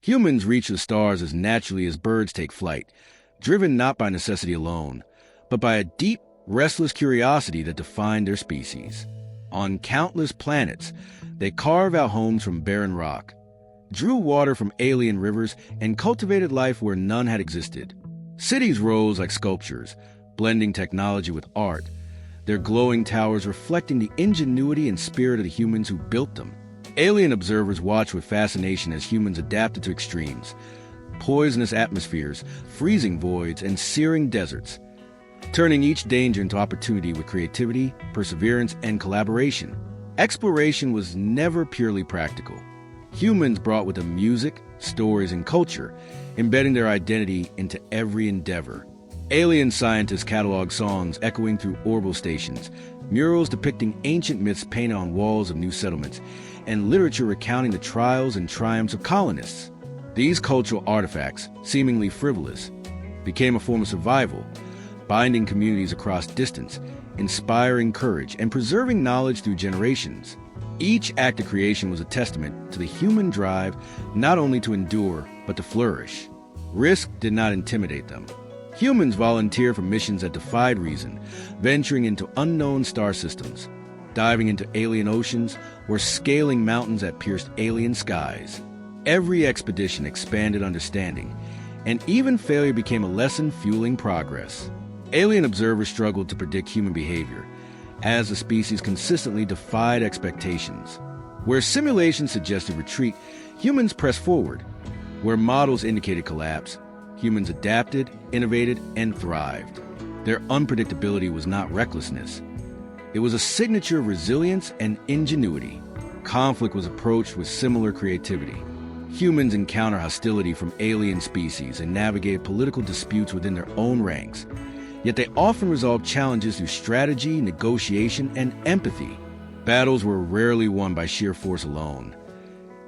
Humans reach the stars as naturally as birds take flight, driven not by necessity alone, but by a deep, restless curiosity that defined their species. On countless planets, they carve out homes from barren rock, drew water from alien rivers, and cultivated life where none had existed. Cities rose like sculptures, blending technology with art, their glowing towers reflecting the ingenuity and spirit of the humans who built them. Alien observers watched with fascination as humans adapted to extremes: poisonous atmospheres, freezing voids, and searing deserts, turning each danger into opportunity with creativity, perseverance, and collaboration. Exploration was never purely practical. Humans brought with them music, stories, and culture, embedding their identity into every endeavor. Alien scientists cataloged songs echoing through orbital stations, murals depicting ancient myths painted on walls of new settlements, and literature recounting the trials and triumphs of colonists. These cultural artifacts, seemingly frivolous, became a form of survival, binding communities across distance, inspiring courage, and preserving knowledge through generations. Each act of creation was a testament to the human drive not only to endure, but to flourish. Risk did not intimidate them. Humans volunteered for missions that defied reason, venturing into unknown star systems, diving into alien oceans, or scaling mountains that pierced alien skies. Every expedition expanded understanding, and even failure became a lesson fueling progress. Alien observers struggled to predict human behavior, as the species consistently defied expectations. Where simulations suggested retreat, humans pressed forward. Where models indicated collapse, humans adapted, innovated, and thrived. Their unpredictability was not recklessness. It was a signature of resilience and ingenuity. Conflict was approached with similar creativity. Humans encounter hostility from alien species and navigate political disputes within their own ranks. Yet they often resolve challenges through strategy, negotiation, and empathy. Battles were rarely won by sheer force alone.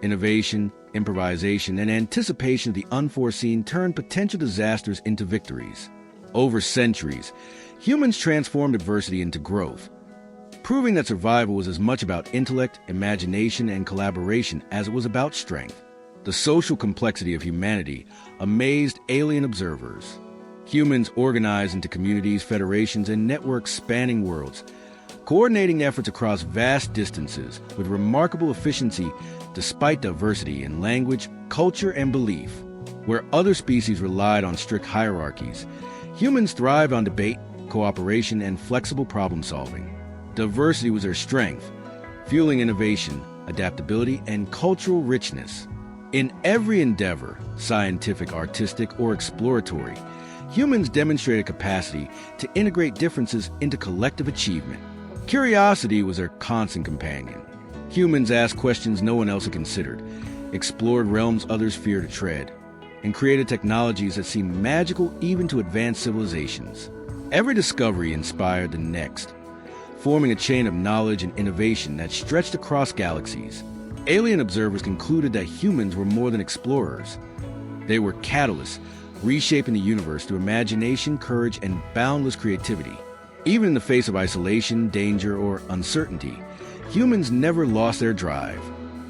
Innovation, improvisation, and anticipation of the unforeseen turned potential disasters into victories. Over centuries, humans transformed adversity into growth, proving that survival was as much about intellect, imagination, and collaboration as it was about strength. The social complexity of humanity amazed alien observers. Humans organized into communities, federations, and networks spanning worlds, coordinating efforts across vast distances with remarkable efficiency despite diversity in language, culture, and belief. Where other species relied on strict hierarchies, humans thrived on debate, cooperation, and flexible problem-solving. Diversity was their strength, fueling innovation, adaptability, and cultural richness. In every endeavor, scientific, artistic, or exploratory, humans demonstrated capacity to integrate differences into collective achievement. Curiosity was their constant companion. Humans asked questions no one else had considered, explored realms others feared to tread, and created technologies that seemed magical even to advanced civilizations. Every discovery inspired the next, forming a chain of knowledge and innovation that stretched across galaxies. Alien observers concluded that humans were more than explorers. They were catalysts, reshaping the universe through imagination, courage, and boundless creativity. Even in the face of isolation, danger, or uncertainty, humans never lost their drive.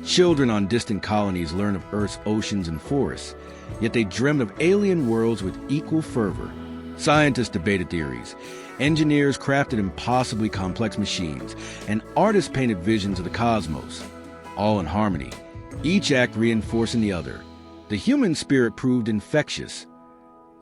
Children on distant colonies learned of Earth's oceans and forests, yet they dreamed of alien worlds with equal fervor. Scientists debated theories, engineers crafted impossibly complex machines, and artists painted visions of the cosmos, all in harmony, each act reinforcing the other. The human spirit proved infectious.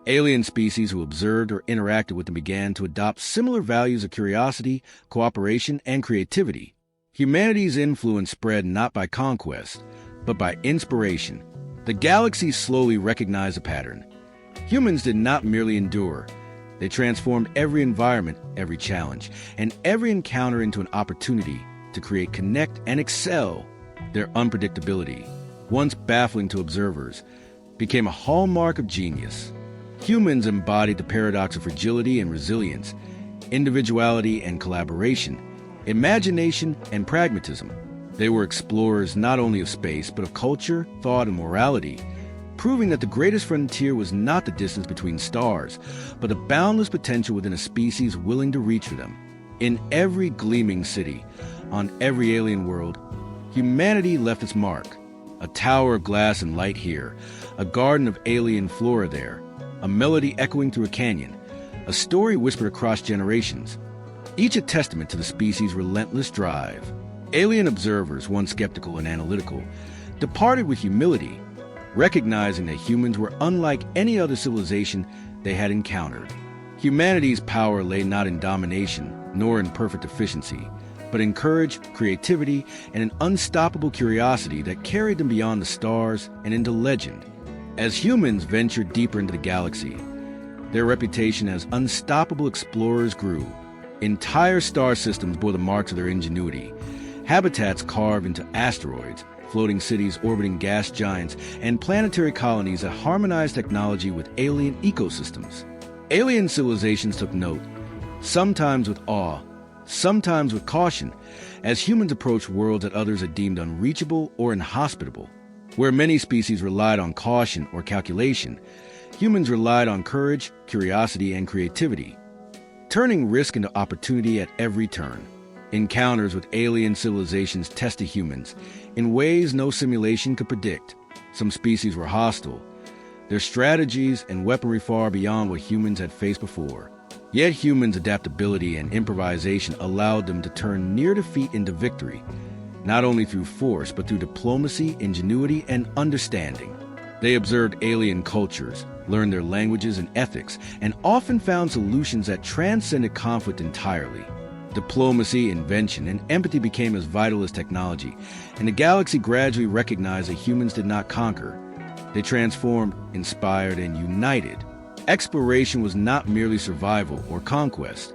Alien species who observed or interacted with them began to adopt similar values of curiosity, cooperation, and creativity. Humanity's influence spread not by conquest, but by inspiration. The galaxy slowly recognized a pattern. Humans did not merely endure. They transformed every environment, every challenge, and every encounter into an opportunity to create, connect, and excel. Their unpredictability, once baffling to observers, became a hallmark of genius. Humans embodied the paradox of fragility and resilience, individuality and collaboration, imagination and pragmatism. They were explorers not only of space, but of culture, thought, and morality, proving that the greatest frontier was not the distance between stars, but the boundless potential within a species willing to reach for them. In every gleaming city, on every alien world, humanity left its mark. A tower of glass and light here, a garden of alien flora there, a melody echoing through a canyon, a story whispered across generations, each a testament to the species' relentless drive. Alien observers, once skeptical and analytical, departed with humility, recognizing that humans were unlike any other civilization they had encountered. Humanity's power lay not in domination, nor in perfect efficiency, but in courage, creativity, and an unstoppable curiosity that carried them beyond the stars and into legend. As humans ventured deeper into the galaxy, their reputation as unstoppable explorers grew. Entire star systems bore the marks of their ingenuity. Habitats carved into asteroids, floating cities orbiting gas giants, and planetary colonies that harmonized technology with alien ecosystems. Alien civilizations took note, sometimes with awe, sometimes with caution, as humans approached worlds that others had deemed unreachable or inhospitable. Where many species relied on caution or calculation, humans relied on courage, curiosity, and creativity, turning risk into opportunity at every turn. Encounters with alien civilizations tested humans in ways no simulation could predict. Some species were hostile, their strategies and weaponry far beyond what humans had faced before. Yet humans' adaptability and improvisation allowed them to turn near defeat into victory, not only through force, but through diplomacy, ingenuity, and understanding. They observed alien cultures, learned their languages and ethics, and often found solutions that transcended conflict entirely. Diplomacy, invention, and empathy became as vital as technology, and the galaxy gradually recognized that humans did not conquer. They transformed, inspired, and united. Exploration was not merely survival or conquest.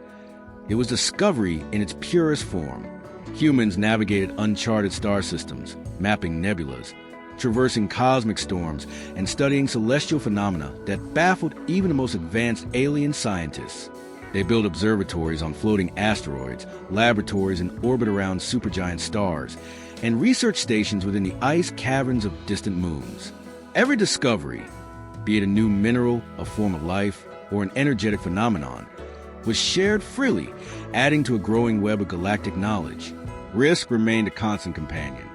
It was discovery in its purest form. Humans navigated uncharted star systems, mapping nebulas, traversing cosmic storms, and studying celestial phenomena that baffled even the most advanced alien scientists. They built observatories on floating asteroids, laboratories in orbit around supergiant stars, and research stations within the ice caverns of distant moons. Every discovery, be it a new mineral, a form of life, or an energetic phenomenon, was shared freely, adding to a growing web of galactic knowledge. Risk remained a constant companion.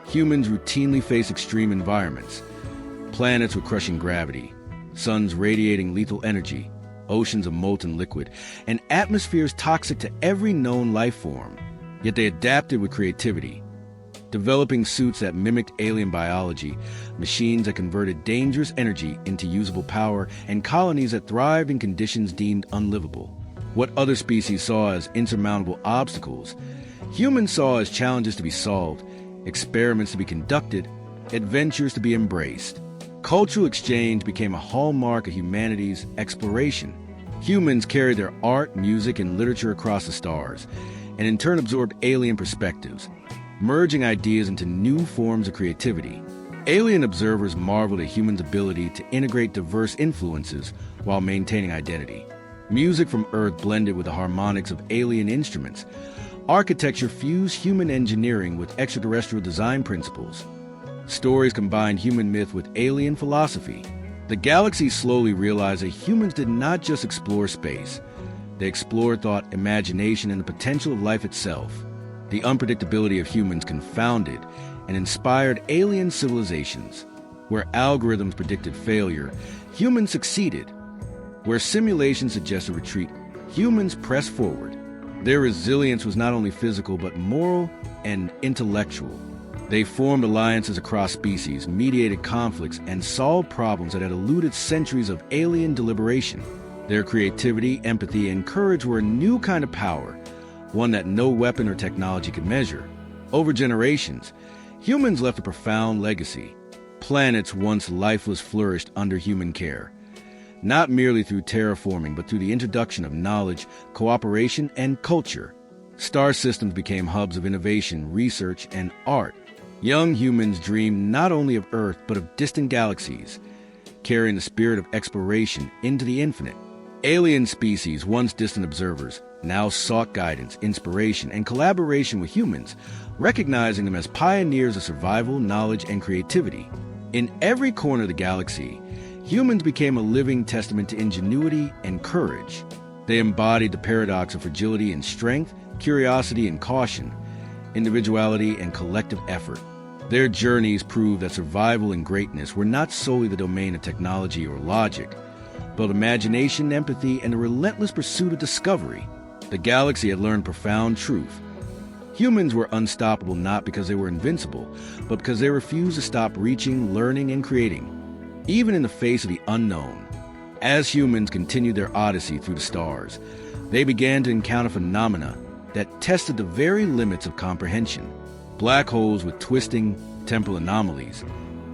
Humans routinely faced extreme environments, planets with crushing gravity, suns radiating lethal energy, oceans of molten liquid, and atmospheres toxic to every known life form. Yet they adapted with creativity, developing suits that mimicked alien biology, machines that converted dangerous energy into usable power, and colonies that thrived in conditions deemed unlivable. What other species saw as insurmountable obstacles, humans saw as challenges to be solved, experiments to be conducted, adventures to be embraced. Cultural exchange became a hallmark of humanity's exploration. Humans carried their art, music, and literature across the stars, and in turn absorbed alien perspectives, merging ideas into new forms of creativity. Alien observers marveled at humans' ability to integrate diverse influences while maintaining identity. Music from Earth blended with the harmonics of alien instruments. Architecture fused human engineering with extraterrestrial design principles. Stories combined human myth with alien philosophy. The galaxy slowly realized that humans did not just explore space. They explored thought, imagination, and the potential of life itself. The unpredictability of humans confounded and inspired alien civilizations. Where algorithms predicted failure, humans succeeded. Where simulations suggested retreat, humans pressed forward. Their resilience was not only physical but moral and intellectual. They formed alliances across species, mediated conflicts, and solved problems that had eluded centuries of alien deliberation. Their creativity, empathy, and courage were a new kind of power, one that no weapon or technology could measure. Over generations, humans left a profound legacy. Planets once lifeless flourished under human care, not merely through terraforming, but through the introduction of knowledge, cooperation, and culture. Star systems became hubs of innovation, research, and art. Young humans dreamed not only of Earth, but of distant galaxies, carrying the spirit of exploration into the infinite. Alien species, once distant observers, now sought guidance, inspiration, and collaboration with humans, recognizing them as pioneers of survival, knowledge, and creativity. In every corner of the galaxy, humans became a living testament to ingenuity and courage. They embodied the paradox of fragility and strength, curiosity and caution, individuality and collective effort. Their journeys proved that survival and greatness were not solely the domain of technology or logic, but imagination, empathy, and a relentless pursuit of discovery. The galaxy had learned profound truth. Humans were unstoppable not because they were invincible, but because they refused to stop reaching, learning, and creating, even in the face of the unknown. As humans continued their odyssey through the stars, they began to encounter phenomena that tested the very limits of comprehension. Black holes with twisting temporal anomalies,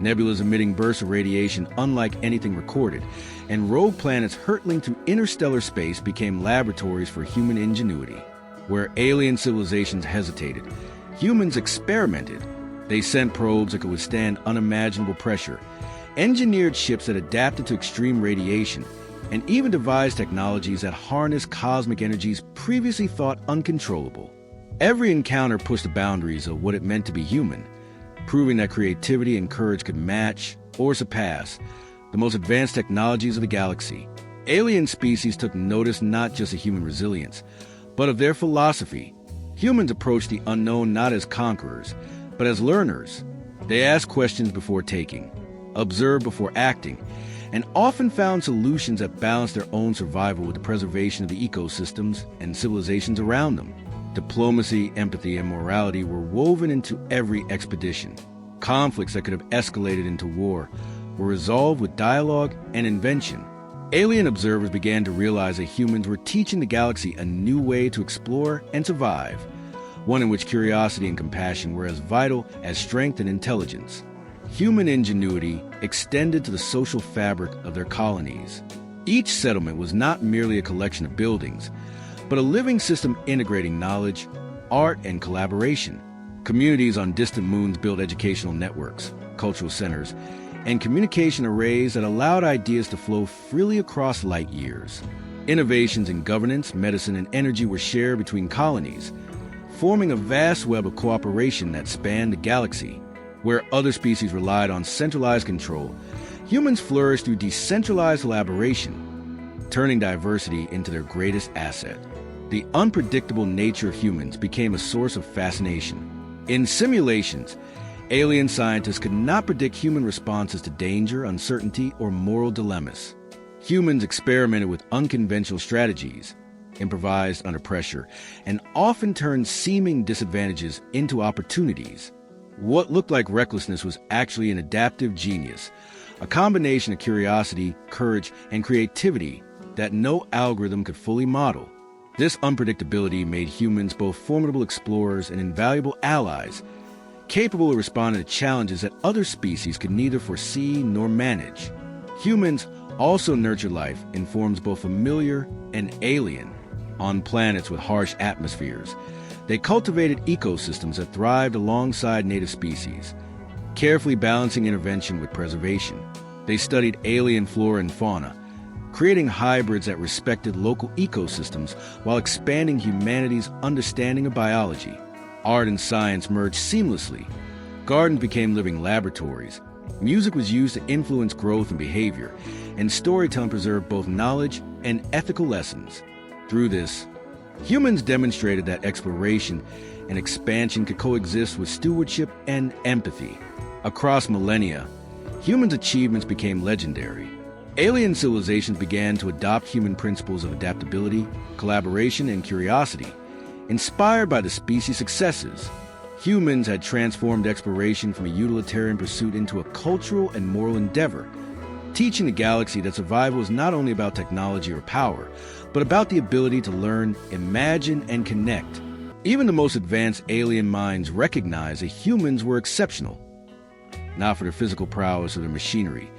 nebulas emitting bursts of radiation unlike anything recorded, and rogue planets hurtling through interstellar space became laboratories for human ingenuity. Where alien civilizations hesitated, humans experimented. They sent probes that could withstand unimaginable pressure, engineered ships that adapted to extreme radiation, and even devised technologies that harnessed cosmic energies previously thought uncontrollable. Every encounter pushed the boundaries of what it meant to be human, proving that creativity and courage could match or surpass the most advanced technologies of the galaxy. Alien species took notice not just of human resilience, but of their philosophy. Humans approached the unknown not as conquerors, but as learners. They asked questions before taking, observed before acting, and often found solutions that balanced their own survival with the preservation of the ecosystems and civilizations around them. Diplomacy, empathy, and morality were woven into every expedition. Conflicts that could have escalated into war were resolved with dialogue and invention. Alien observers began to realize that humans were teaching the galaxy a new way to explore and survive, one in which curiosity and compassion were as vital as strength and intelligence. Human ingenuity extended to the social fabric of their colonies. Each settlement was not merely a collection of buildings, but a living system integrating knowledge, art, and collaboration. Communities on distant moons built educational networks, cultural centers, and communication arrays that allowed ideas to flow freely across light years. Innovations in governance, medicine, and energy were shared between colonies, forming a vast web of cooperation that spanned the galaxy. Where other species relied on centralized control, humans flourished through decentralized collaboration, turning diversity into their greatest asset. The unpredictable nature of humans became a source of fascination. In simulations, alien scientists could not predict human responses to danger, uncertainty, or moral dilemmas. Humans experimented with unconventional strategies, improvised under pressure, and often turned seeming disadvantages into opportunities. What looked like recklessness was actually an adaptive genius, a combination of curiosity, courage, and creativity that no algorithm could fully model. This unpredictability made humans both formidable explorers and invaluable allies, capable of responding to challenges that other species could neither foresee nor manage. Humans also nurture life in forms both familiar and alien. On planets with harsh atmospheres, they cultivated ecosystems that thrived alongside native species, carefully balancing intervention with preservation. They studied alien flora and fauna, creating hybrids that respected local ecosystems while expanding humanity's understanding of biology. Art and science merged seamlessly. Gardens became living laboratories. Music was used to influence growth and behavior, and storytelling preserved both knowledge and ethical lessons. Through this, humans demonstrated that exploration and expansion could coexist with stewardship and empathy. Across millennia, humans' achievements became legendary. Alien civilizations began to adopt human principles of adaptability, collaboration, and curiosity. Inspired by the species' successes, humans had transformed exploration from a utilitarian pursuit into a cultural and moral endeavor, teaching the galaxy that survival is not only about technology or power, but about the ability to learn, imagine, and connect. Even the most advanced alien minds recognized that humans were exceptional, not for their physical prowess or their machinery,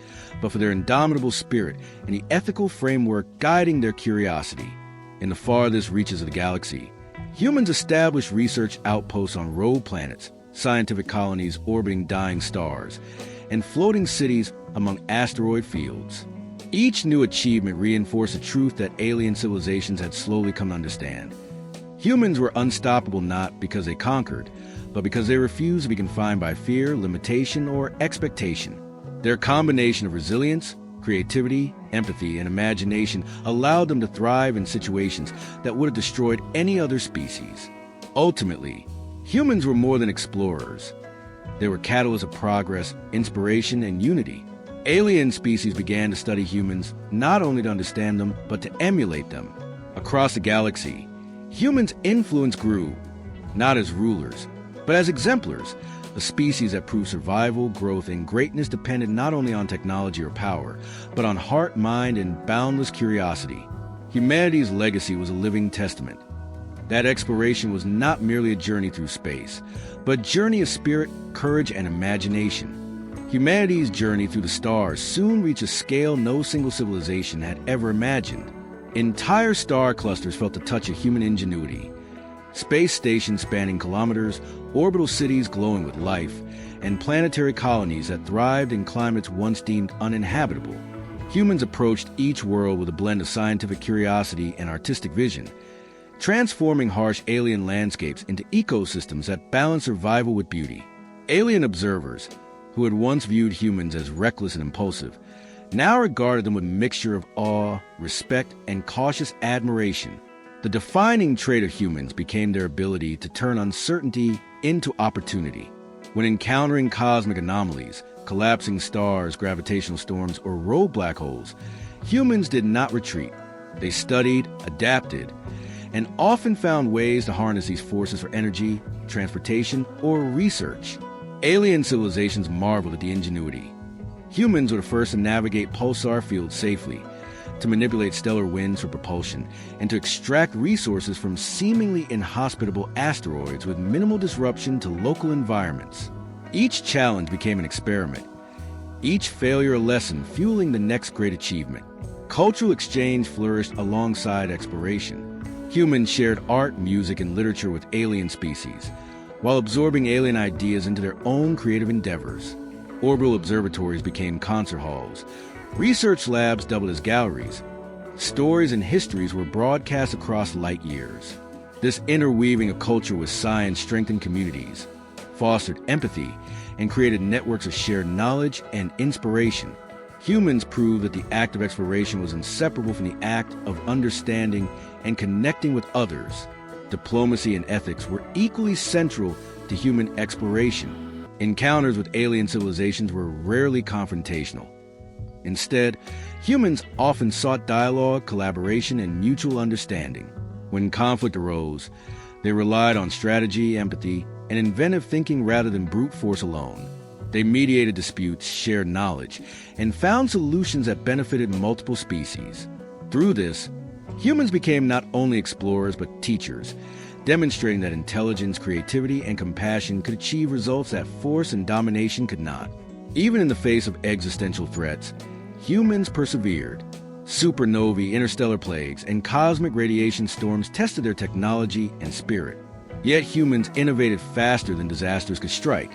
but for their indomitable spirit and the ethical framework guiding their curiosity. In the farthest reaches of the galaxy, humans established research outposts on rogue planets, scientific colonies orbiting dying stars, and floating cities among asteroid fields. Each new achievement reinforced the truth that alien civilizations had slowly come to understand. Humans were unstoppable not because they conquered, but because they refused to be confined by fear, limitation, or expectation. Their combination of resilience, creativity, empathy, and imagination allowed them to thrive in situations that would have destroyed any other species. Ultimately, humans were more than explorers. They were catalysts of progress, inspiration, and unity. Alien species began to study humans not only to understand them, but to emulate them. Across the galaxy, humans' influence grew, not as rulers, but as exemplars, a species that proved survival, growth, and greatness depended not only on technology or power, but on heart, mind, and boundless curiosity. Humanity's legacy was a living testament. That exploration was not merely a journey through space, but a journey of spirit, courage, and imagination. Humanity's journey through the stars soon reached a scale no single civilization had ever imagined. Entire star clusters felt the touch of human ingenuity. Space stations spanning kilometers, orbital cities glowing with life, and planetary colonies that thrived in climates once deemed uninhabitable. Humans approached each world with a blend of scientific curiosity and artistic vision, transforming harsh alien landscapes into ecosystems that balance survival with beauty. Alien observers, who had once viewed humans as reckless and impulsive, now regarded them with a mixture of awe, respect, and cautious admiration. The defining trait of humans became their ability to turn uncertainty into opportunity. When encountering cosmic anomalies, collapsing stars, gravitational storms, or rogue black holes, humans did not retreat. They studied, adapted, and often found ways to harness these forces for energy, transportation, or research. Alien civilizations marveled at the ingenuity. Humans were the first to navigate pulsar fields safely, to manipulate stellar winds for propulsion, and to extract resources from seemingly inhospitable asteroids with minimal disruption to local environments. Each challenge became an experiment, each failure a lesson fueling the next great achievement. Cultural exchange flourished alongside exploration. Humans shared art, music, and literature with alien species, while absorbing alien ideas into their own creative endeavors. Orbital observatories became concert halls. Research labs doubled as galleries. Stories and histories were broadcast across light years. This interweaving of culture with science strengthened communities, fostered empathy, and created networks of shared knowledge and inspiration. Humans proved that the act of exploration was inseparable from the act of understanding and connecting with others. Diplomacy and ethics were equally central to human exploration. Encounters with alien civilizations were rarely confrontational. Instead, humans often sought dialogue, collaboration, and mutual understanding. When conflict arose, they relied on strategy, empathy, and inventive thinking rather than brute force alone. They mediated disputes, shared knowledge, and found solutions that benefited multiple species. Through this, humans became not only explorers but teachers, demonstrating that intelligence, creativity, and compassion could achieve results that force and domination could not. Even in the face of existential threats, humans persevered. Supernovae, interstellar plagues, and cosmic radiation storms tested their technology and spirit. Yet humans innovated faster than disasters could strike,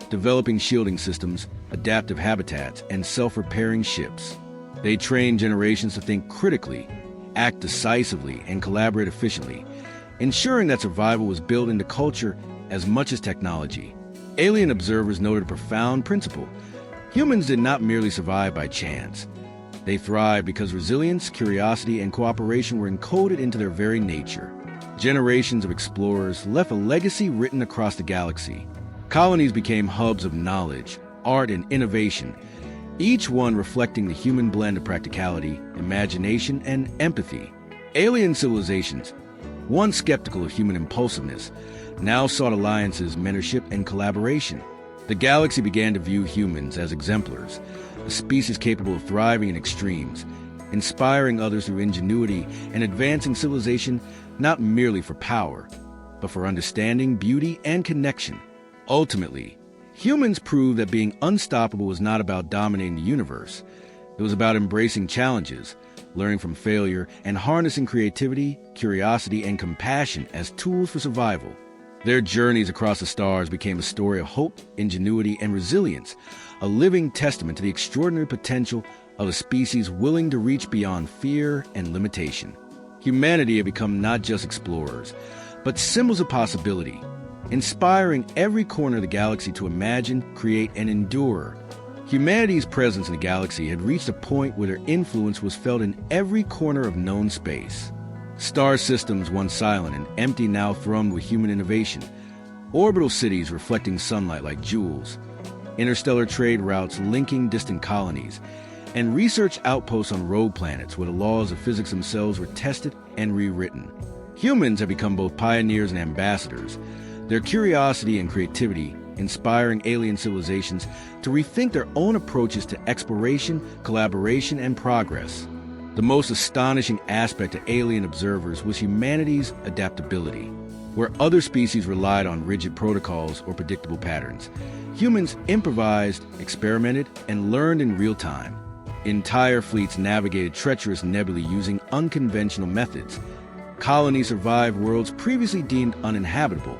developing shielding systems, adaptive habitats, and self-repairing ships. They trained generations to think critically, act decisively, and collaborate efficiently, ensuring that survival was built into culture as much as technology. Alien observers noted a profound principle. Humans did not merely survive by chance. They thrived because resilience, curiosity, and cooperation were encoded into their very nature. Generations of explorers left a legacy written across the galaxy. Colonies became hubs of knowledge, art, and innovation, each one reflecting the human blend of practicality, imagination, and empathy. Alien civilizations, once skeptical of human impulsiveness, now sought alliances, mentorship, and collaboration. The galaxy began to view humans as exemplars, a species capable of thriving in extremes, inspiring others through ingenuity and advancing civilization not merely for power, but for understanding, beauty, and connection. Ultimately, humans proved that being unstoppable was not about dominating the universe. It was about embracing challenges, learning from failure, and harnessing creativity, curiosity, and compassion as tools for survival. Their journeys across the stars became a story of hope, ingenuity, and resilience, a living testament to the extraordinary potential of a species willing to reach beyond fear and limitation. Humanity had become not just explorers, but symbols of possibility, inspiring every corner of the galaxy to imagine, create, and endure. Humanity's presence in the galaxy had reached a point where their influence was felt in every corner of known space. Star systems, once silent and empty, now thrummed with human innovation. orbital cities reflecting sunlight like jewels, interstellar trade routes linking distant colonies, and research outposts on rogue planets where the laws of physics themselves were tested and rewritten. Humans have become both pioneers and ambassadors, their curiosity and creativity inspiring alien civilizations to rethink their own approaches to exploration, collaboration, and progress. The most astonishing aspect to alien observers was humanity's adaptability. Where other species relied on rigid protocols or predictable patterns, humans improvised, experimented, and learned in real time. Entire fleets navigated treacherous nebulae using unconventional methods. Colonies survived worlds previously deemed uninhabitable,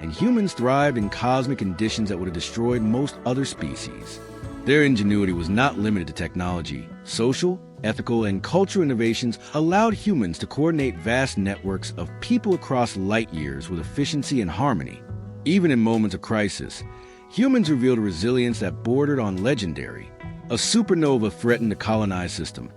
and humans thrived in cosmic conditions that would have destroyed most other species. Their ingenuity was not limited to technology. Social, ethical, and cultural innovations allowed humans to coordinate vast networks of people across light years with efficiency and harmony. Even in moments of crisis, humans revealed a resilience that bordered on legendary. A supernova threatened the colonized system,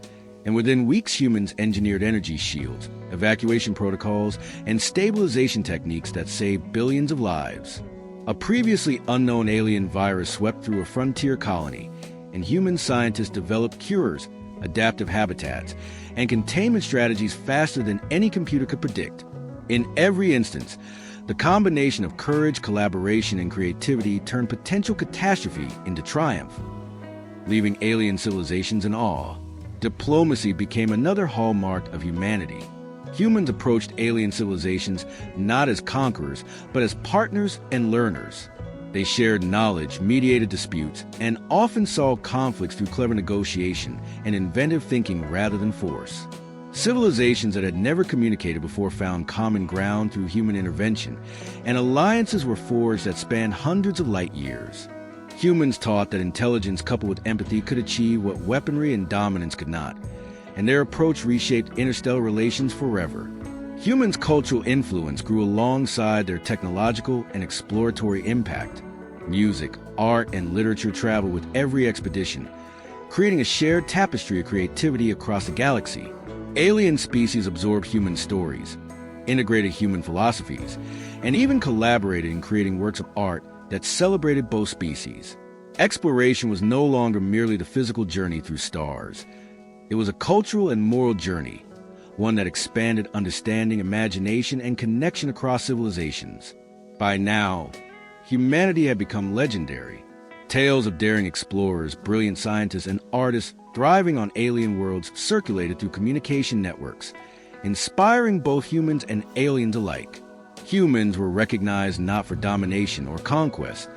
and within weeks humans engineered energy shields, evacuation protocols, and stabilization techniques that saved billions of lives. A previously unknown alien virus swept through a frontier colony, and human scientists developed cures, adaptive habitats, and containment strategies faster than any computer could predict. In every instance, the combination of courage, collaboration, and creativity turned potential catastrophe into triumph, leaving alien civilizations in awe. Diplomacy became another hallmark of humanity. Humans approached alien civilizations not as conquerors, but as partners and learners. They shared knowledge, mediated disputes, and often solved conflicts through clever negotiation and inventive thinking rather than force. Civilizations that had never communicated before found common ground through human intervention, and alliances were forged that spanned hundreds of light years. Humans taught that intelligence coupled with empathy could achieve what weaponry and dominance could not, and their approach reshaped interstellar relations forever. Humans' cultural influence grew alongside their technological and exploratory impact. Music, art, and literature traveled with every expedition, creating a shared tapestry of creativity across the galaxy. Alien species absorbed human stories, integrated human philosophies, and even collaborated in creating works of art that celebrated both species. Exploration was no longer merely the physical journey through stars. It was a cultural and moral journey, one that expanded understanding, imagination, and connection across civilizations. By now, humanity had become legendary. Tales of daring explorers, brilliant scientists, and artists thriving on alien worlds circulated through communication networks, inspiring both humans and aliens alike. Humans were recognized not for domination or conquest,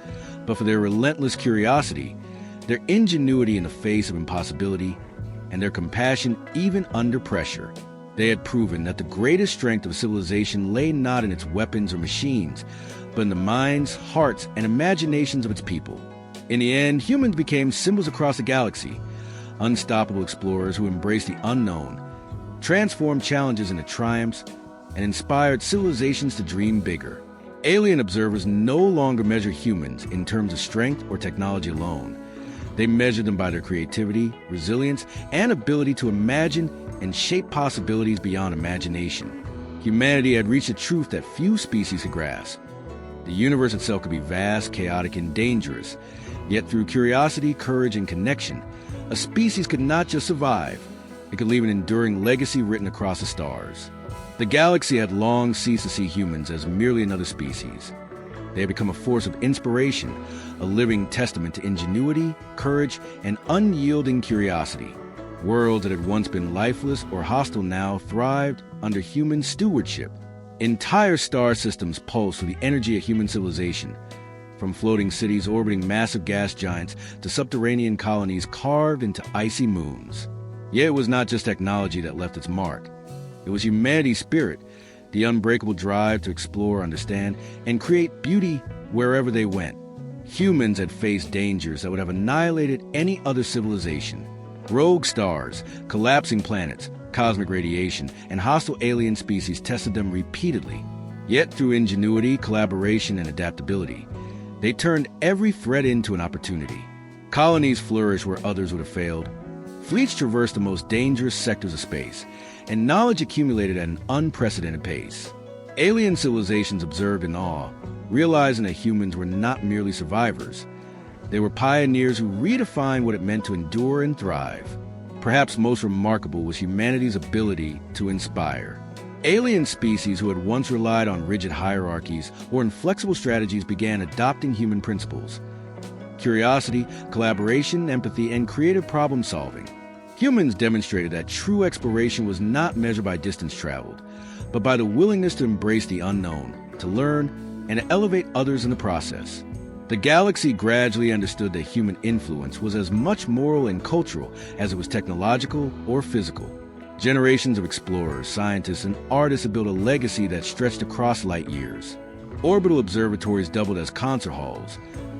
but for their relentless curiosity, their ingenuity in the face of impossibility, and their compassion even under pressure. They had proven that the greatest strength of civilization lay not in its weapons or machines, but in the minds, hearts, and imaginations of its people. In the end, humans became symbols across the galaxy, unstoppable explorers who embraced the unknown, transformed challenges into triumphs, and inspired civilizations to dream bigger. Alien observers no longer measure humans in terms of strength or technology alone. They measure them by their creativity, resilience, and ability to imagine and shape possibilities beyond imagination. Humanity had reached a truth that few species could grasp. The universe itself could be vast, chaotic, and dangerous. Yet through curiosity, courage, and connection, a species could not just survive, it could leave an enduring legacy written across the stars. The galaxy had long ceased to see humans as merely another species. They had become a force of inspiration, a living testament to ingenuity, courage, and unyielding curiosity. Worlds that had once been lifeless or hostile now thrived under human stewardship. Entire star systems pulsed with the energy of human civilization, from floating cities orbiting massive gas giants to subterranean colonies carved into icy moons. Yet it was not just technology that left its mark. It was humanity's spirit, the unbreakable drive to explore, understand, and create beauty wherever they went. Humans had faced dangers that would have annihilated any other civilization. Rogue stars, collapsing planets, cosmic radiation, and hostile alien species tested them repeatedly. Yet through ingenuity, collaboration, and adaptability, they turned every threat into an opportunity. Colonies flourished where others would have failed. Fleets traversed the most dangerous sectors of space, and knowledge accumulated at an unprecedented pace. Alien civilizations observed in awe, realizing that humans were not merely survivors. They were pioneers who redefined what it meant to endure and thrive. Perhaps most remarkable was humanity's ability to inspire. Alien species who had once relied on rigid hierarchies or inflexible strategies began adopting human principles: curiosity, collaboration, empathy, and creative problem-solving. Humans demonstrated that true exploration was not measured by distance traveled, but by the willingness to embrace the unknown, to learn, and to elevate others in the process. The galaxy gradually understood that human influence was as much moral and cultural as it was technological or physical. Generations of explorers, scientists, and artists have built a legacy that stretched across light years. Orbital observatories doubled as concert halls.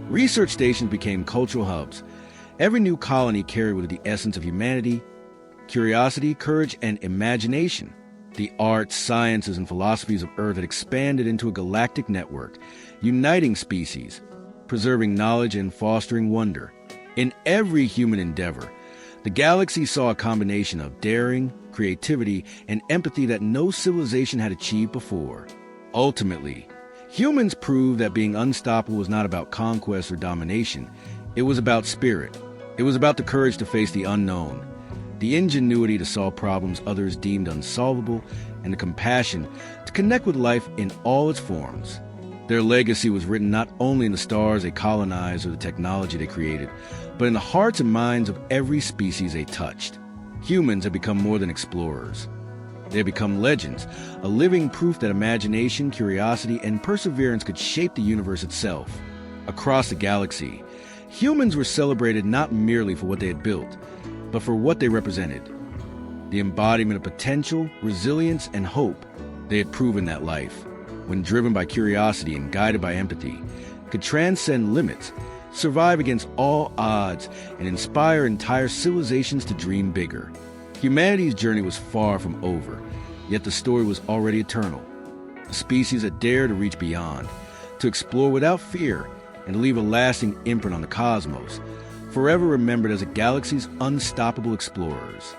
Research stations became cultural hubs. Every new colony carried with it the essence of humanity, curiosity, courage, and imagination. The arts, sciences, and philosophies of Earth had expanded into a galactic network, uniting species, preserving knowledge, and fostering wonder. In every human endeavor, the galaxy saw a combination of daring, creativity, and empathy that no civilization had achieved before. Ultimately, humans proved that being unstoppable was not about conquest or domination. It was about spirit. It was about the courage to face the unknown, the ingenuity to solve problems others deemed unsolvable, and the compassion to connect with life in all its forms. Their legacy was written not only in the stars they colonized or the technology they created, but in the hearts and minds of every species they touched. Humans have become more than explorers. They have become legends, a living proof that imagination, curiosity, and perseverance could shape the universe itself. Across the galaxy, humans were celebrated not merely for what they had built, but for what they represented. The embodiment of potential, resilience, and hope. They had proven that life, when driven by curiosity and guided by empathy, could transcend limits, survive against all odds, and inspire entire civilizations to dream bigger. Humanity's journey was far from over, yet the story was already eternal. A species that dared to reach beyond, to explore without fear, and to leave a lasting imprint on the cosmos, forever remembered as a galaxy's unstoppable explorers.